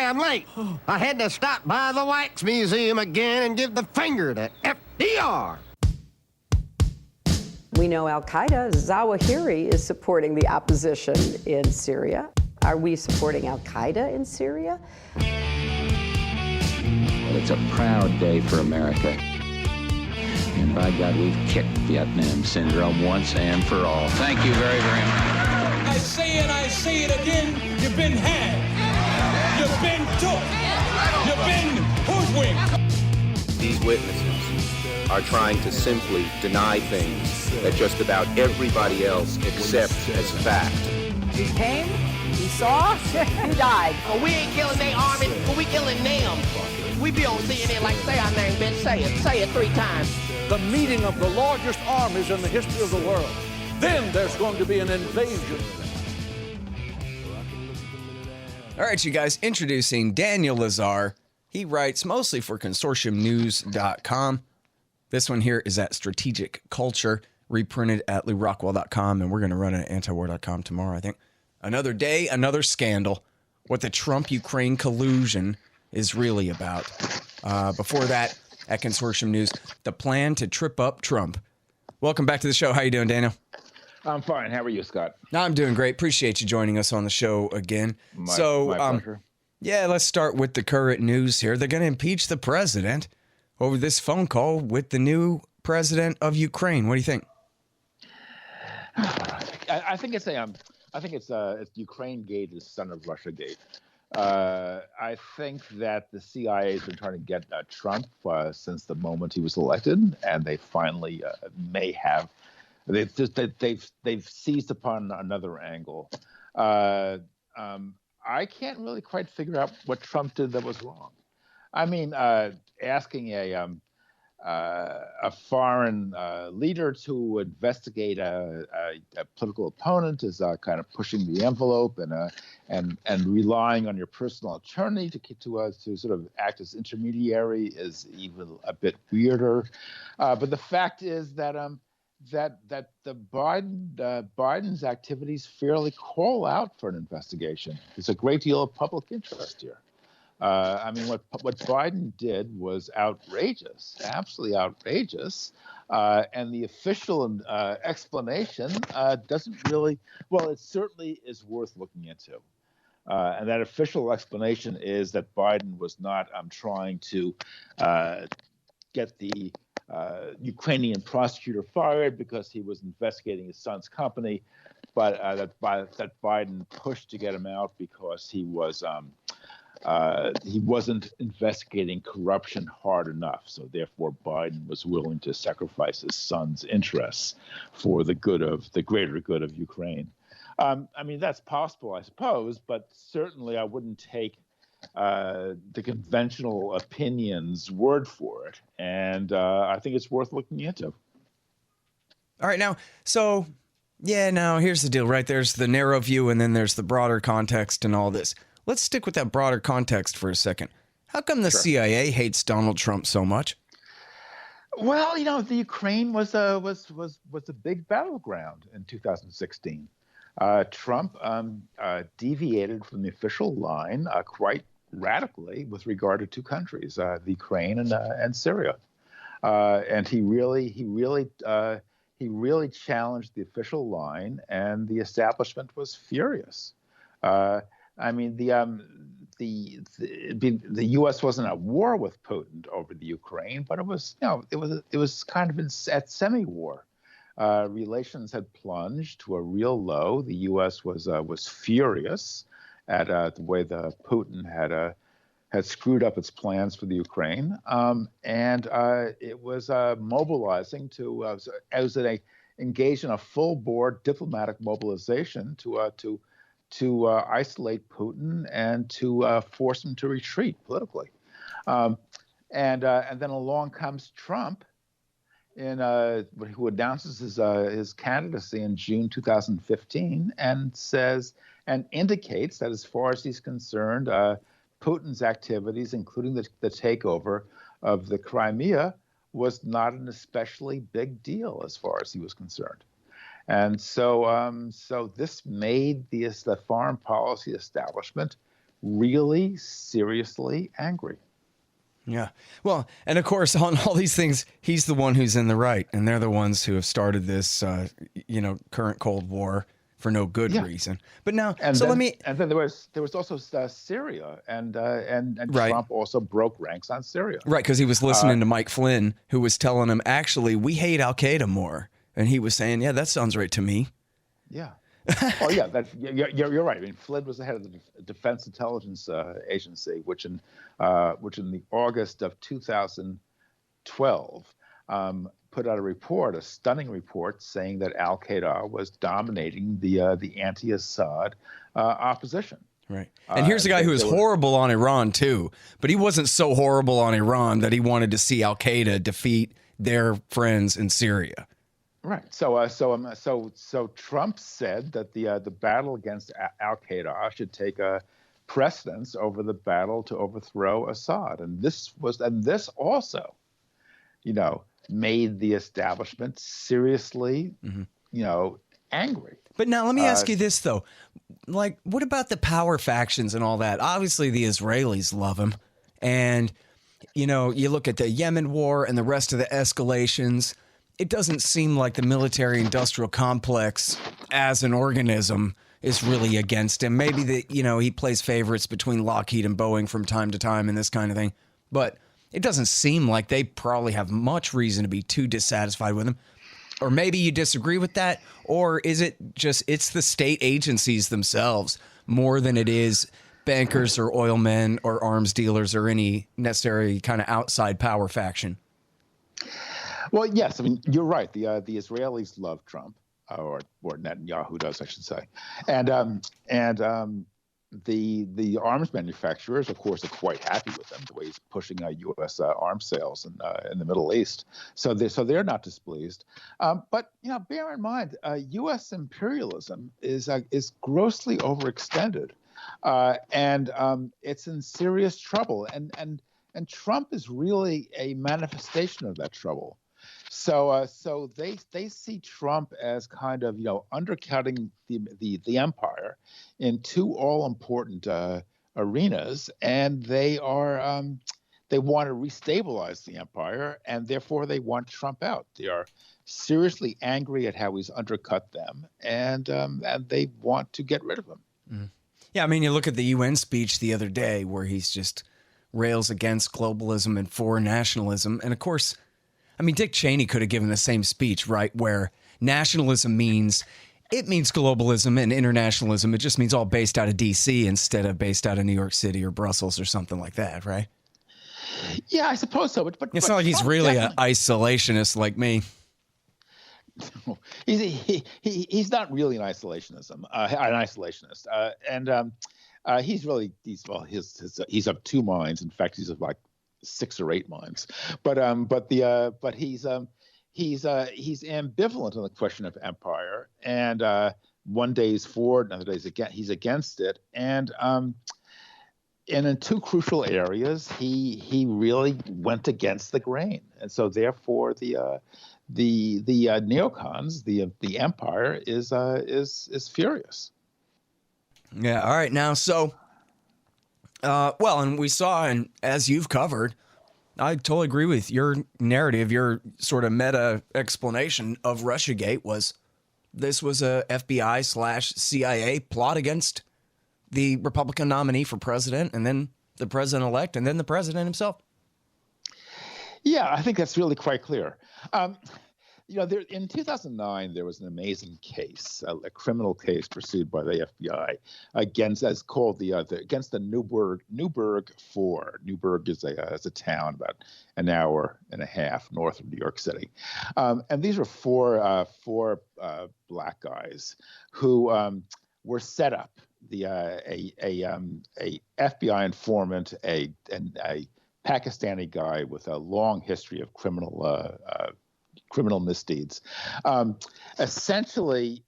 damn late. I had to stop by the Wax Museum again and give the finger to FDR. We know Al-Qaeda, Zawahiri, is supporting the opposition in Syria. Are we supporting Al-Qaeda in Syria? Well, it's a proud day for America. And by God, we've kicked Vietnam syndrome once and for all. Thank you very, very much. I say it again, you've been had. You've been took. You've been hoodwinked. These witnesses are trying to simply deny things that just about everybody else accepts as fact. He came, he saw, he died. Well, we ain't killing their army, but we killing them. We be on CNN like, say our name, bitch, say it 3 times. The meeting of the largest armies in the history of the world. Then there's going to be an invasion. All right, you guys, introducing Daniel Lazare. He writes mostly for consortiumnews.com. This one here is at Strategic Culture, reprinted at LouRockwell.com, and we're going to run it at antiwar.com tomorrow, I think. Another day, another scandal. What the Trump-Ukraine collusion is really about. Before that, at Consortium News, the plan to trip up Trump. Welcome back to the show. How you doing, Daniel? I'm fine. How are you, Scott? I'm doing great. Appreciate you joining us on the show again. My pleasure. Yeah, let's start with the current news here. They're going to impeach the president over this phone call with the new president of Ukraine. What do you think? I think it's Ukraine-gate is son of Russiagate. I think that the CIA has been trying to get Trump since the moment he was elected, and they finally may have. They've seized upon another angle. I can't really quite figure out what Trump did that was wrong. I mean, asking a foreign leader to investigate a political opponent is kind of pushing the envelope and relying on your personal attorney to sort of act as intermediary is even a bit weirder. But the fact is that that the Biden's activities fairly call out for an investigation. There's a great deal of public interest here. I mean, what Biden did was outrageous, absolutely outrageous, and the official explanation doesn't really. Well, it certainly is worth looking into, and that official explanation is that Biden was not trying to get the Ukrainian prosecutor fired because he was investigating his son's company, but that Biden pushed to get him out because he wasn't investigating corruption hard enough. So therefore, Biden was willing to sacrifice his son's interests for the greater good of Ukraine. I mean, that's possible, I suppose, but certainly I wouldn't take the conventional opinion's word for it. And I think it's worth looking into. All right, now, so, yeah, now here's the deal, right? There's the narrow view and then there's the broader context and all this. Let's stick with that broader context for a second. How come the CIA hates Donald Trump so much? Well, you know, the Ukraine was a big battleground in 2016. Trump deviated from the official line quite radically with regard to 2 countries, the Ukraine and Syria, and he really challenged the official line, and the establishment was furious. I mean, the U.S. wasn't at war with Putin over the Ukraine, but it was kind of at semi-war. Relations had plunged to a real low. The U.S. was furious at the way the Putin had screwed up its plans for the Ukraine, and it was mobilizing engage in a full-bore diplomatic mobilization to isolate Putin and to force him to retreat politically. And then along comes Trump, who announces his candidacy in June 2015, and indicates that as far as he's concerned, Putin's activities, including the takeover of the Crimea, was not an especially big deal as far as he was concerned. And so this made the foreign policy establishment really seriously angry. Yeah. Well, and of course, on all these things, he's the one who's in the right, and they're the ones who have started this, current Cold War for no good reason. But now, And so then, let me. And then there was also Syria, and Right. Trump also broke ranks on Syria. Right, because he was listening to Mike Flynn, who was telling him, actually, we hate Al Qaeda more, and he was saying, yeah, that sounds right to me. Yeah. Oh yeah, you're right. I mean, Flynn was the head of the Defense Intelligence Agency, which in the August of 2012 put out a stunning report, saying that Al Qaeda was dominating the anti-Assad opposition. Right. And here's a guy who was horrible on Iran too, but he wasn't so horrible on Iran that he wanted to see Al Qaeda defeat their friends in Syria. Right. So Trump said that the battle against Al Qaeda should take a precedence over the battle to overthrow Assad, and this also, made the establishment seriously, angry. But now let me ask you this though, like, what about the power factions and all that? Obviously, the Israelis love him, and you look at the Yemen war and the rest of the escalations. It doesn't seem like the military-industrial complex as an organism is really against him. Maybe he plays favorites between Lockheed and Boeing from time to time and this kind of thing. But it doesn't seem like they probably have much reason to be too dissatisfied with him. Or maybe you disagree with that. Or is it just it's the state agencies themselves more than it is bankers or oil men or arms dealers or any necessary kind of outside power faction? Well, yes. I mean, you're right. The Israelis love Trump, or Netanyahu does, I should say, and the arms manufacturers, of course, are quite happy with him, the way he's pushing U.S. arms sales in the Middle East. So they're not displeased. But bear in mind, U.S. imperialism is grossly overextended, and it's in serious trouble. And Trump is really a manifestation of that trouble. So they see Trump as kind of undercutting the empire in two all important arenas, and they want to restabilize the empire, and therefore they want Trump out. They are seriously angry at how he's undercut them, and they want to get rid of him. Mm. Yeah, I mean, you look at the UN speech the other day where he's just rails against globalism and foreign nationalism, and of course, I mean, Dick Cheney could have given the same speech, right, where nationalism means globalism, and internationalism, it just means all based out of D.C. instead of based out of New York City or Brussels or something like that, right? Yeah, I suppose so. But it's not like he's really an isolationist like me. He's not really an isolationist, and he's of two minds. In fact, he's of like 6 or 8 minds, but he's ambivalent on the question of empire, and one day he's for it, another day he's against it, and in two crucial areas he really went against the grain, and so therefore the neocons, the empire is furious. Yeah. All right. Now, so. And we saw, and as you've covered, I totally agree with your narrative, your sort of meta explanation of Russiagate this was a FBI/CIA plot against the Republican nominee for president, and then the president-elect, and then the president himself. Yeah, I think that's really quite clear. In 2009, there was an amazing case, a criminal case pursued by the FBI against the Newburgh Four. Newburgh is a town about an hour and a half north of New York City, and these were four black guys who were set up. A FBI informant, a Pakistani guy with a long history of criminal misdeeds, essentially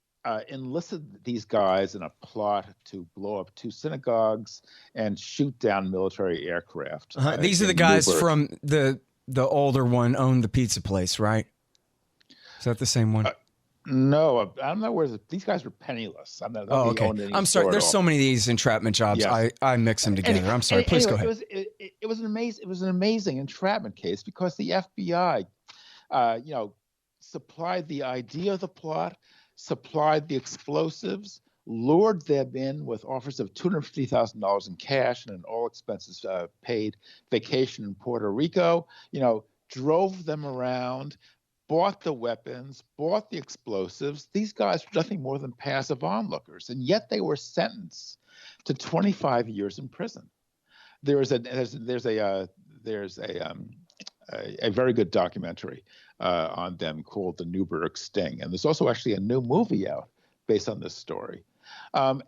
enlisted these guys in a plot to blow up 2 synagogues and shoot down military aircraft. These are the guys from the older one owned the pizza place, right? Is that the same one? No, I'm not aware. These guys were penniless. I'm not. Oh, okay. I'm sorry. There's so many of these entrapment jobs. Yes. I mix them together. I'm sorry. Please go ahead. It was an amazing entrapment case because the FBI, supplied the idea of the plot, supplied the explosives, lured them in with offers of $250,000 in cash and an all expenses paid vacation in Puerto Rico. Drove them around, bought the weapons, bought the explosives. These guys were nothing more than passive onlookers, and yet they were sentenced to 25 years in prison. There's a very good documentary on them called The Newburgh Sting, and there's also actually a new movie out based on this story. So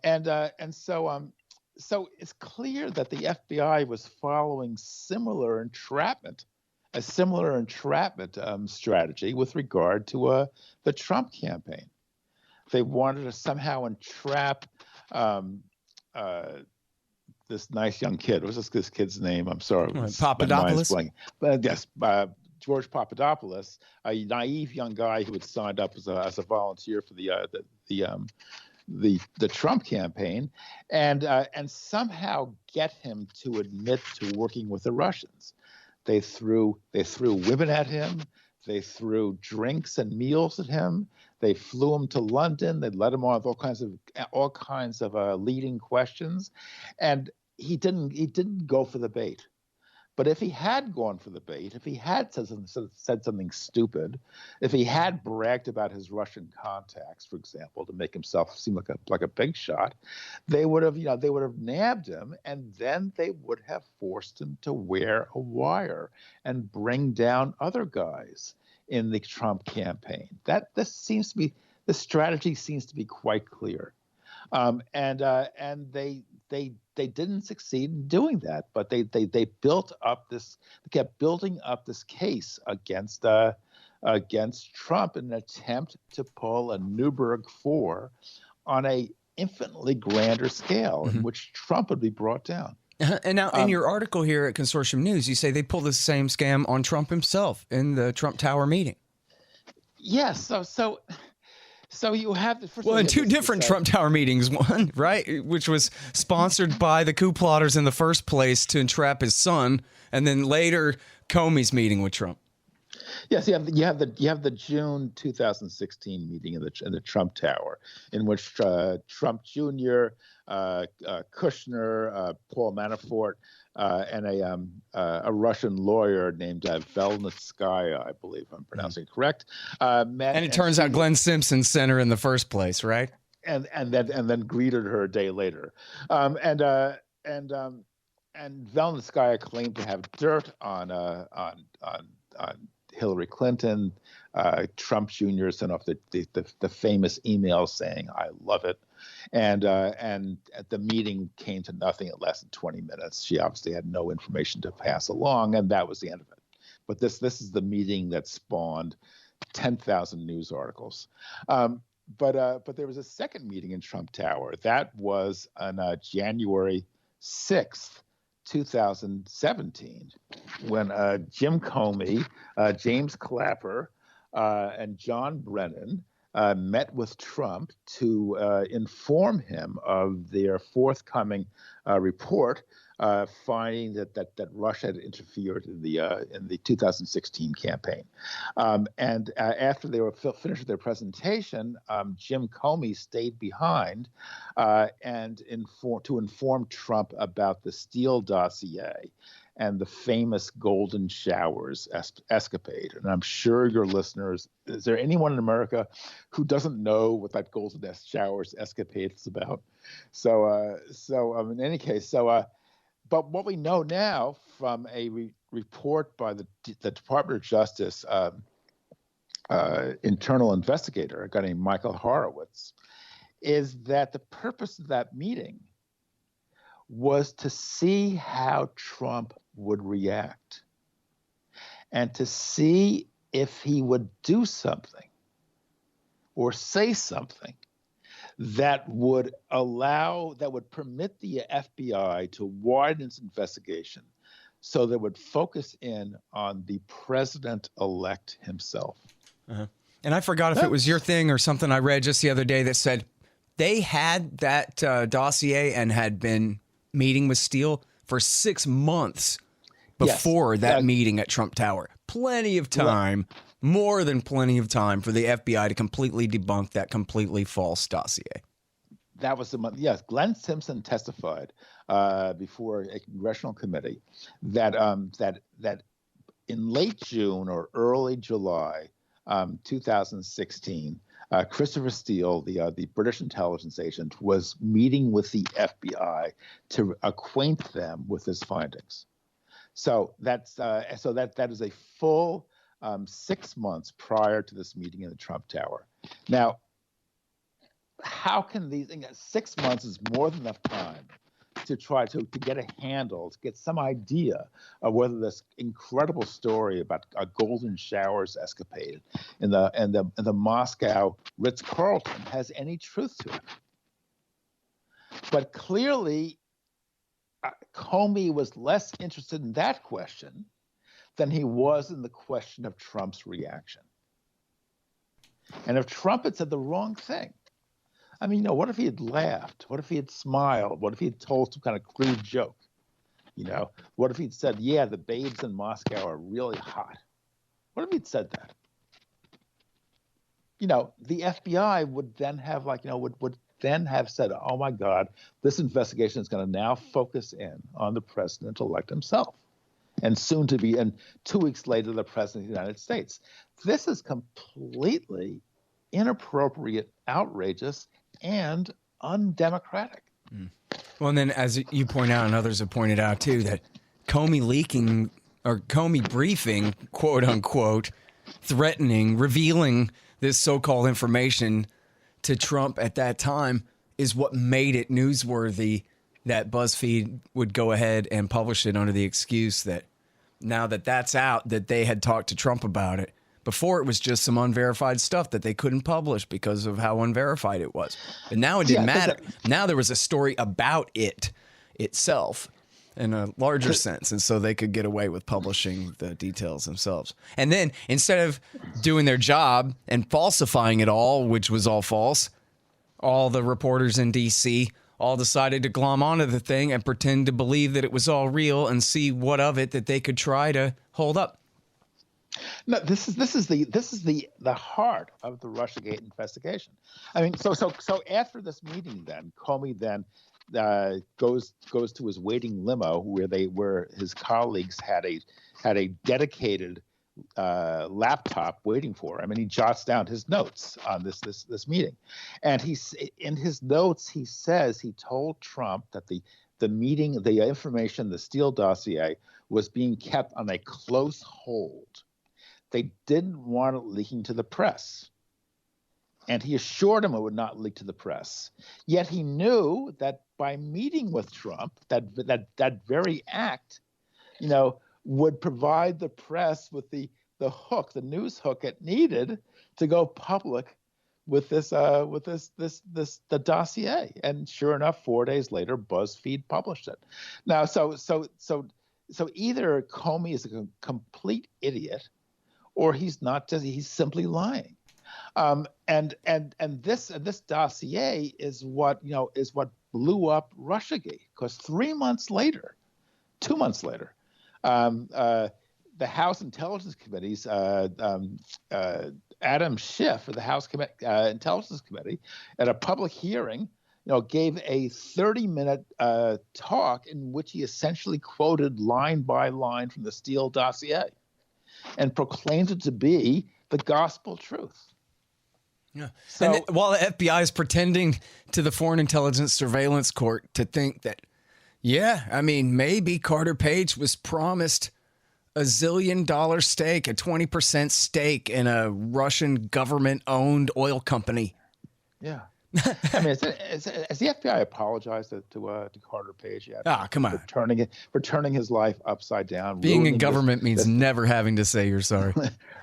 it's clear that the FBI was following a similar entrapment strategy with regard to the Trump campaign. They wanted to somehow entrap this nice young kid. What was this kid's name? I'm sorry. Papadopoulos? But yes, George Papadopoulos, a naive young guy who had signed up as a volunteer for the Trump campaign, and somehow get him to admit to working with the Russians. They threw women at him. They threw drinks and meals at him. They flew him to London. They led him on with all kinds of leading questions, and he didn't go for the bait. But if he had gone for the bait, if he had said something stupid, if he had bragged about his Russian contacts, for example, to make himself seem like a big shot, they would have nabbed him, and then they would have forced him to wear a wire and bring down other guys in the Trump campaign. The strategy seems to be quite clear, and they didn't succeed in doing that, but they kept building up this case against Trump in an attempt to pull a Newburgh 4 on a infinitely grander scale in which Trump would be brought down. And now in your article here at Consortium News, you say they pulled the same scam on Trump himself in the Trump Tower meeting. Yes. So you have in two different Trump Tower meetings, one, right, which was sponsored by the coup plotters in the first place to entrap his son, and then later Comey's meeting with Trump. Yes, you have the June 2016 meeting in the Trump Tower, in which Trump Jr., Kushner, Paul Manafort, and a Russian lawyer named Velnitskaya, I believe I'm pronouncing it correct, met. And it turns out Glenn Simpson sent her in the first place, right? And then greeted her a day later, and Velnitskaya claimed to have dirt on Hillary Clinton. Trump Jr. sent off the famous email saying, "I love it," and at the meeting came to nothing at less than 20 minutes. She obviously had no information to pass along, and that was the end of it. But this is the meeting that spawned 10,000 news articles. But there was a second meeting in Trump Tower. That was on January 6th. 2017, when Jim Comey, James Clapper, and John Brennan met with Trump to inform him of their forthcoming report, finding that Russia had interfered in the 2016 campaign. And after they were finished with their presentation, Jim Comey stayed behind and to inform Trump about the Steele dossier and the famous golden showers escapade. And I'm sure your listeners, is there anyone in America who doesn't know what that golden showers escapade is about? So in any case, but what we know now from a report by the Department of Justice internal investigator, a guy named Michael Horowitz, is that the purpose of that meeting was to see how Trump would react and to see if he would do something or say something that would permit the FBI to widen its investigation so that would focus in on the president-elect himself. Uh-huh. And I forgot if it was your thing or something I read just the other day that said they had that dossier and had been meeting with Steele for 6 months before that meeting at Trump Tower. Plenty of time, more than plenty of time for the FBI to completely debunk that completely false dossier. That was the month. Yes, Glenn Simpson testified before a congressional committee that that in late June or early July 2016, Christopher Steele, the British intelligence agent, was meeting with the FBI to acquaint them with his findings. So that is a full 6 months prior to this meeting in the Trump Tower. Now, how can these 6 months is more than enough time to try to get a handle, to get some idea of whether this incredible story about a golden showers escapade in the Moscow Ritz-Carlton has any truth to it. But clearly, Comey was less interested in that question than he was in the question of Trump's reaction. And if Trump had said the wrong thing, I mean, what if he had laughed? What if he had smiled? What if he had told some kind of crude joke? What if he'd said, yeah, the babes in Moscow are really hot? What if he'd said that? The FBI would then have would then have said, oh my God, this investigation is going to now focus in on the president-elect himself. And soon to be, and 2 weeks later, the president of the United States. This is completely inappropriate, outrageous, and undemocratic. Well, and then as you point out, and others have pointed out too, that Comey leaking or Comey briefing, quote unquote, threatening, revealing this so-called information to Trump at that time is what made it newsworthy that BuzzFeed would go ahead and publish it under the excuse that now that that's out, that they had talked to Trump about it. Before, it was just some unverified stuff that they couldn't publish because of how unverified it was. But now it didn't matter. Now there was a story about it itself in a larger sense. And so they could get away with publishing the details themselves. And then instead of doing their job and falsifying it all, which was all false, all the reporters in D.C. all decided to glom onto the thing and pretend to believe that it was all real and see what of it that they could try to hold up. No, this is the heart of the Russiagate investigation. I mean, so after this meeting, then Comey then goes to his waiting limo where his colleagues had a dedicated laptop waiting for him, and he jots down his notes on this meeting. And in his notes he says he told Trump that the meeting, the information, the Steele dossier was being kept on a close hold. They didn't want it leaking to the press. And he assured him it would not leak to the press. Yet he knew that by meeting with Trump, that very act, would provide the press with the hook, the news hook it needed to go public with the dossier. And sure enough, 4 days later, BuzzFeed published it. Now, so either Comey is a complete idiot, or he's not. He's simply lying. And this dossier is what blew up Russiagate, because 2 months later, the House Intelligence Committee's Adam Schiff of the House Intelligence Committee at a public hearing, gave a 30-minute talk in which he essentially quoted line by line from the Steele dossier and proclaimed it to be the gospel truth. Yeah. So, and while the FBI is pretending to the Foreign Intelligence Surveillance Court to think that, maybe Carter Page was promised a $1 zillion stake, a 20% stake in a Russian government-owned oil company. Yeah. I mean, has the FBI apologized to Carter Page yet? Come on. For turning his life upside down. Being in government means never having to say you're sorry.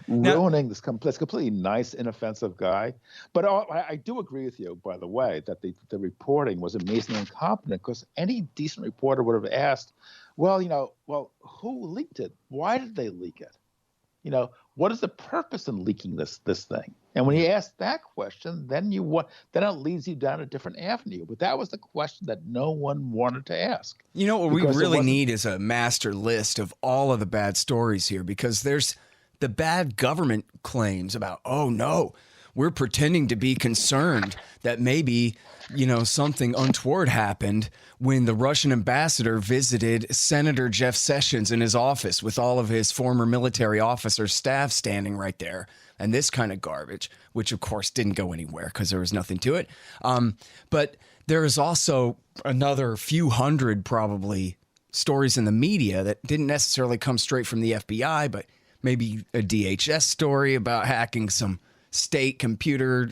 Ruining this completely nice, inoffensive guy. But I do agree with you, by the way, that the reporting was amazingly incompetent, because any decent reporter would have asked, who leaked it? Why did they leak it? What is the purpose in leaking this thing? And when you ask that question, then it leads you down a different avenue. But that was the question that no one wanted to ask. You know what we really need is a master list of all of the bad stories here, because there's the bad government claims about, oh no, we're pretending to be concerned that maybe, something untoward happened when the Russian ambassador visited Senator Jeff Sessions in his office with all of his former military officers' staff standing right there. And this kind of garbage, which of course didn't go anywhere because there was nothing to it. But there is also another few hundred probably stories in the media that didn't necessarily come straight from the FBI, but maybe a DHS story about hacking some state computer,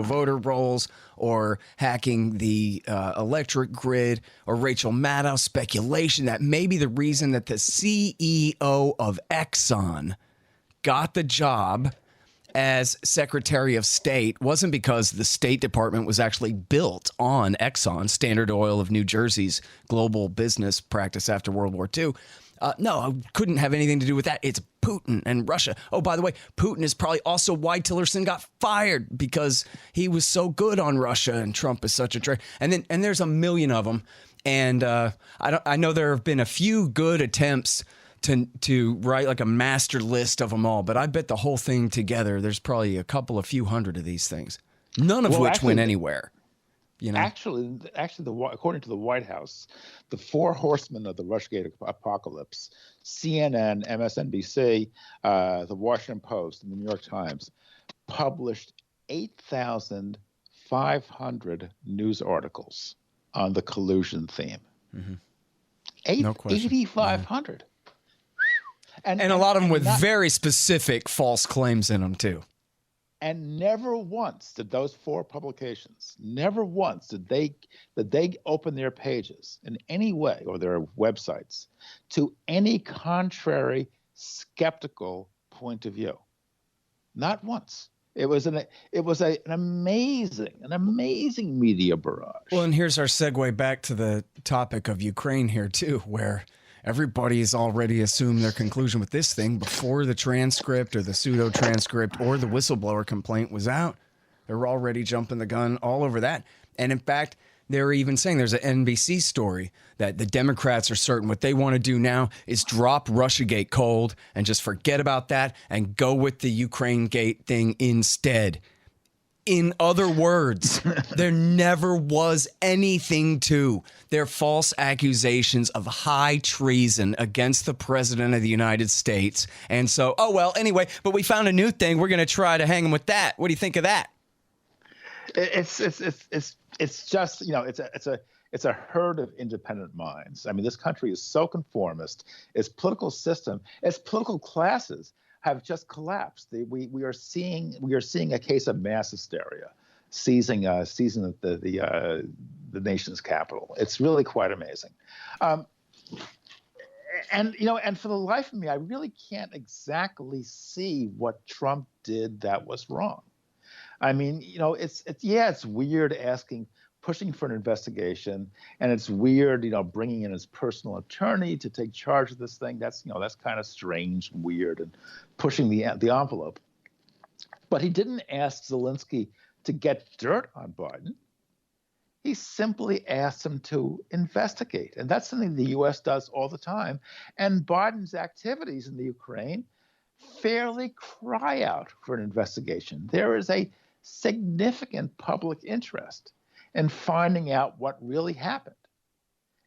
voter rolls, or hacking the electric grid, or Rachel Maddow speculation that maybe the reason that the CEO of Exxon got the job as Secretary of State wasn't because the State Department was actually built on Exxon, Standard Oil of New Jersey's global business practice after World War II. No, it couldn't have anything to do with that. It's Putin and Russia. Oh, by the way, Putin is probably also why Tillerson got fired, because he was so good on Russia and Trump is such a traitor. And there's a million of them. And I know there have been a few good attempts to write like a master list of them all, but I bet the whole thing together, there's probably a few hundred of these things, none of which went anywhere. Actually, according to the White House, the Four Horsemen of the Russiagate apocalypse, CNN, MSNBC, the Washington Post, and the New York Times published 8,500 news articles on the collusion theme. Mm-hmm. 8,500. Yeah. And a lot of them with very specific false claims in them, too. And never once did those four publications, never once did they open their pages in any way, or their websites, to any contrary, skeptical point of view. Not once. It was an amazing media barrage. Well, and here's our segue back to the topic of Ukraine here, too, where everybody's already assumed their conclusion with this thing before the transcript or the pseudo transcript or the whistleblower complaint was out. They're already jumping the gun all over that. And in fact, they're even saying, there's an NBC story that the Democrats are certain what they want to do now is drop Russiagate cold and just forget about that and go with the Ukraine gate thing instead. In other words, there never was anything to their false accusations of high treason against the president of the United States. And so, anyway, but we found a new thing. We're going to try to hang them with that. What do you think of that? It's just, it's a herd of independent minds. I mean, this country is so conformist. Its political system, its political classes have just collapsed. We are seeing a case of mass hysteria seizing the nation's capital. It's really quite amazing. And for the life of me, I really can't exactly see what Trump did that was wrong. I mean, it's weird pushing for an investigation, and it's weird, bringing in his personal attorney to take charge of this thing. That's kind of strange and weird, and pushing the envelope. But he didn't ask Zelensky to get dirt on Biden. He simply asked him to investigate, and that's something the U.S. does all the time. And Biden's activities in the Ukraine fairly cry out for an investigation. There is a significant public interest and finding out what really happened.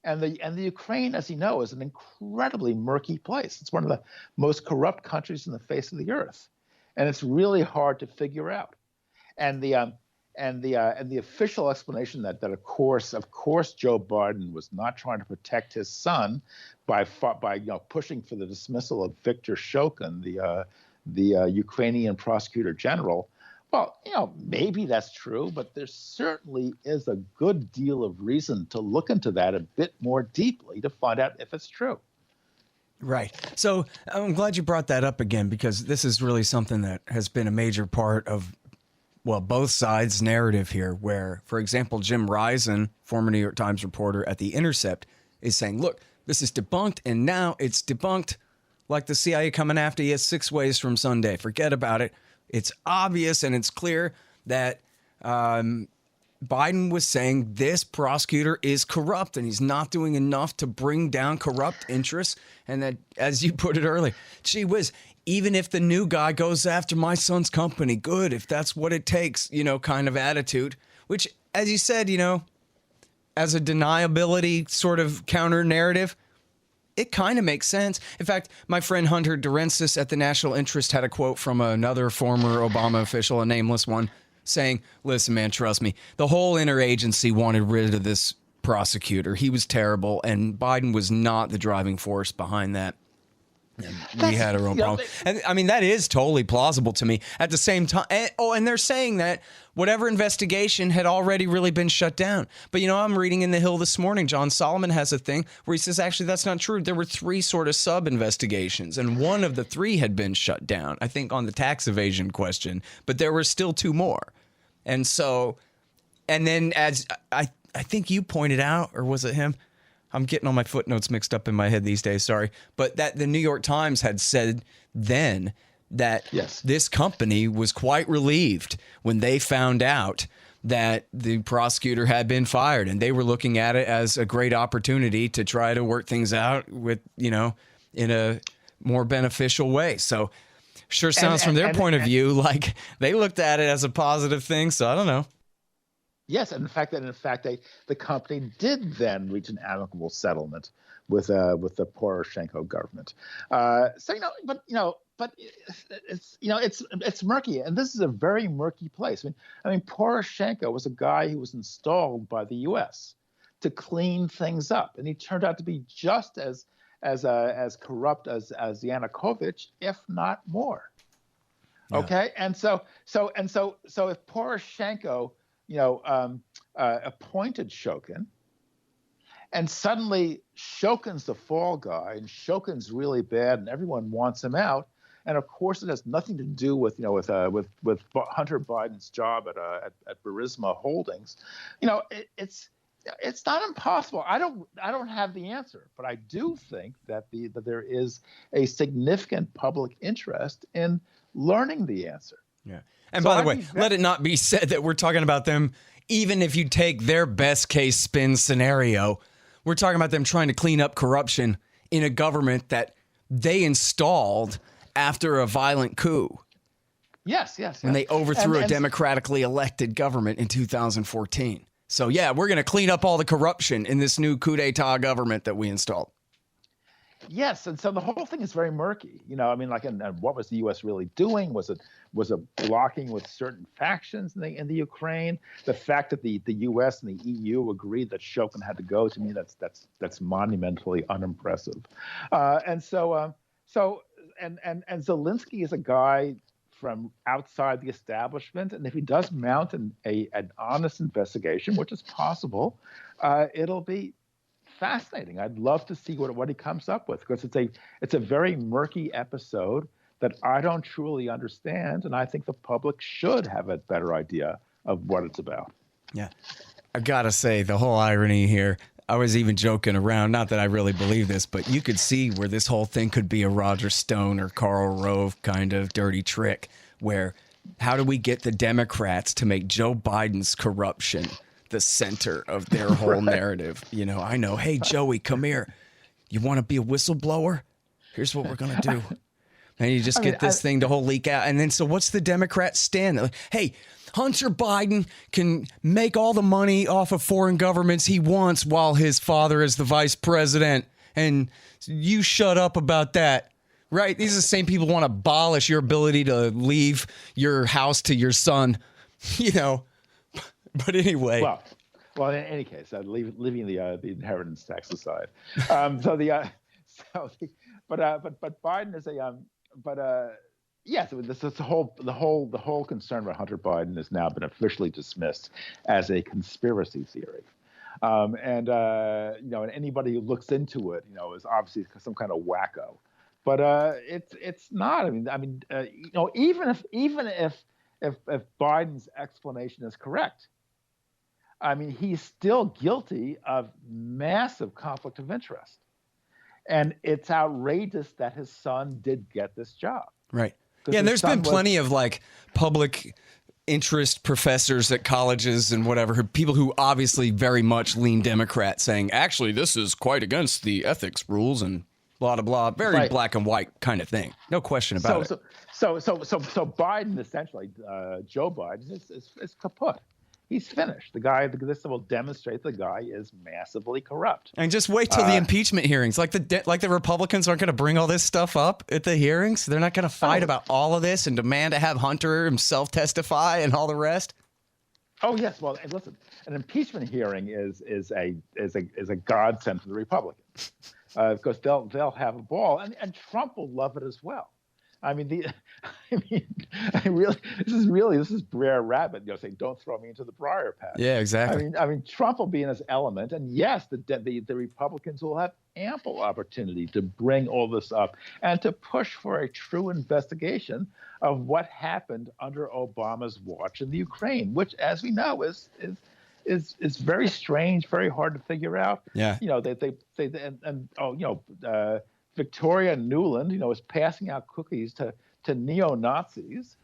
And the Ukraine, as you know, is an incredibly murky place. It's one of the most corrupt countries on the face of the earth, and it's really hard to figure out. And the official explanation that of course Joe Biden was not trying to protect his son by pushing for the dismissal of Viktor Shokin, the Ukrainian prosecutor general. Well, maybe that's true, but there certainly is a good deal of reason to look into that a bit more deeply to find out if it's true. Right. So I'm glad you brought that up again, because this is really something that has been a major part of, both sides' narrative here, where, for example, Jim Risen, former New York Times reporter at The Intercept, is saying, look, this is debunked, and now it's debunked like the CIA coming after you 6 ways from Sunday. Forget about it. It's obvious and it's clear that Biden was saying this prosecutor is corrupt and he's not doing enough to bring down corrupt interests. And that, as you put it earlier, gee whiz, even if the new guy goes after my son's company, good, if that's what it takes, kind of attitude, which, as you said, as a deniability sort of counter narrative, it kind of makes sense. In fact, my friend Hunter Durensis at the National Interest had a quote from another former Obama official, a nameless one, saying, listen, man, trust me, the whole interagency wanted rid of this prosecutor. He was terrible, and Biden was not the driving force behind that. And we had our own problem. And I mean, that is totally plausible to me. At the same time, and they're saying that whatever investigation had already really been shut down. But, I'm reading in The Hill this morning, John Solomon has a thing where he says, actually, that's not true. There were 3 sort of sub-investigations, and one of the 3 had been shut down, I think, on the tax evasion question. But there were still 2 more. And so, and then as I think you pointed out, or was it him? I'm getting all my footnotes mixed up in my head these days, sorry. But that the New York Times had said then that this company was quite relieved when they found out that the prosecutor had been fired, and they were looking at it as a great opportunity to try to work things out with, in a more beneficial way. So sure sounds from their point of view like they looked at it as a positive thing. So I don't know. Yes, and in fact, the company did then reach an amicable settlement with the Poroshenko government. But it's murky, and this is a very murky place. I mean, Poroshenko was a guy who was installed by the U.S. to clean things up, and he turned out to be just as corrupt as Yanukovych, if not more. Yeah. Okay, and so if Poroshenko, appointed Shokin, and suddenly Shokin's the fall guy, and Shokin's really bad, and everyone wants him out, and of course it has nothing to do with Hunter Biden's job at Burisma Holdings. It's not impossible. I don't have the answer, but I do think that there is a significant public interest in learning the answer. Yeah. And by the way, let it not be said that we're talking about them, even if you take their best case spin scenario, we're talking about them trying to clean up corruption in a government that they installed after a violent coup. Yes. When they overthrew a democratically elected government in 2014. So, yeah, we're going to clean up all the corruption in this new coup d'etat government that we installed. Yes, and so the whole thing is very murky. And what was the U.S. really doing? Was it blocking with certain factions in the Ukraine? The fact that the U.S. and the EU agreed that Shokin had to go, to me, that's monumentally unimpressive. And Zelensky is a guy from outside the establishment, and if he does mount an honest investigation, which is possible, it'll be fascinating. I'd love to see what he comes up with, because it's a very murky episode that I don't truly understand, and I think the public should have a better idea of what it's about. Yeah, I gotta say, the whole irony here, I was even joking around, not that I really believe this, but you could see where this whole thing could be a Roger Stone or Karl Rove kind of dirty trick, where how do we get the Democrats to make Joe Biden's corruption the center of their whole narrative? I know, hey, Joey, come here. You want to be a whistleblower? Here's what we're going to do. And you just get this thing to whole leak out. And then, so what's the Democrat stand? Like, hey, Hunter Biden can make all the money off of foreign governments he wants while his father is the vice president. And you shut up about that, right? These are the same people who want to abolish your ability to leave your house to your son, But anyway. Well, in any case, leaving the inheritance tax aside. But Biden is yes, the whole concern about Hunter Biden has now been officially dismissed as a conspiracy theory, and anybody who looks into it, is obviously some kind of wacko. But it's not. Even if Biden's explanation is correct, he's still guilty of massive conflict of interest. And it's outrageous that his son did get this job. Right. Yeah, and there's been plenty of like public interest professors at colleges and whatever, people who obviously very much lean Democrat, saying, actually, this is quite against the ethics rules and blah, blah, blah. Very black and white kind of thing. No question about it. So Biden, essentially, Joe Biden is kaput. He's finished. This will demonstrate the guy is massively corrupt. And just wait till the impeachment hearings. Like the Republicans aren't going to bring all this stuff up at the hearings. They're not going to fight about all of this and demand to have Hunter himself testify and all the rest. Oh yes. Well, listen, an impeachment hearing is a godsend for the Republicans because they'll have a ball, and Trump will love it as well. I mean, this is Brer Rabbit, saying, "Don't throw me into the briar patch." Yeah, exactly. I mean, Trump will be in his element, and yes, the Republicans will have ample opportunity to bring all this up and to push for a true investigation of what happened under Obama's watch in the Ukraine, which, as we know, is very strange, very hard to figure out. Yeah. Victoria Nuland, is passing out cookies to neo-Nazis,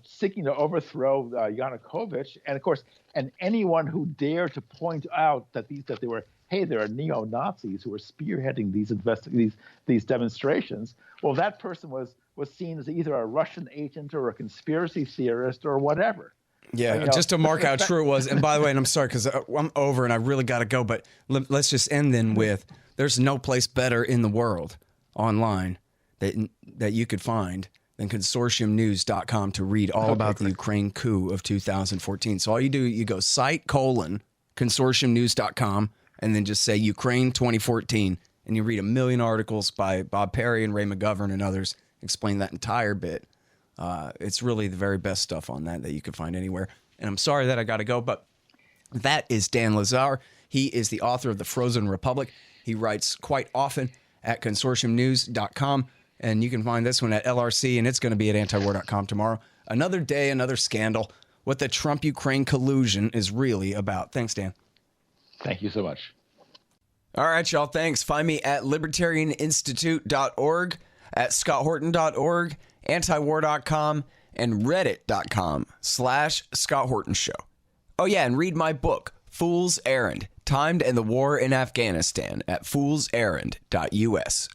seeking to overthrow Yanukovych, and of course, and anyone who dared to point out that there are neo-Nazis who are spearheading these demonstrations. Well, that person was seen as either a Russian agent or a conspiracy theorist or whatever. Yeah, just to mark how true it was. And by the way, and I'm sorry because I'm over and I really got to go, but let's just end then with, there's no place better in the world online that you could find than consortiumnews.com to read all about the Ukraine coup of 2014. So all you do, you go consortiumnews.com and then just say Ukraine 2014, and you read a million articles by Bob Perry and Ray McGovern and others explain that entire bit. It's really the very best stuff on that you can find anywhere. And I'm sorry that I got to go, but that is Dan Lazare. He is the author of The Frozen Republic. He writes quite often at consortiumnews.com, and you can find this one at LRC, and it's going to be at antiwar.com tomorrow. Another day, another scandal. What the Trump-Ukraine collusion is really about. Thanks, Dan. Thank you so much. All right, y'all. Thanks. Find me at libertarianinstitute.org, at scotthorton.org, antiwar.com, and reddit.com/Scott Horton Show. Oh, yeah, and read my book, Fool's Errand, Timed and the War in Afghanistan, at foolserrand.us.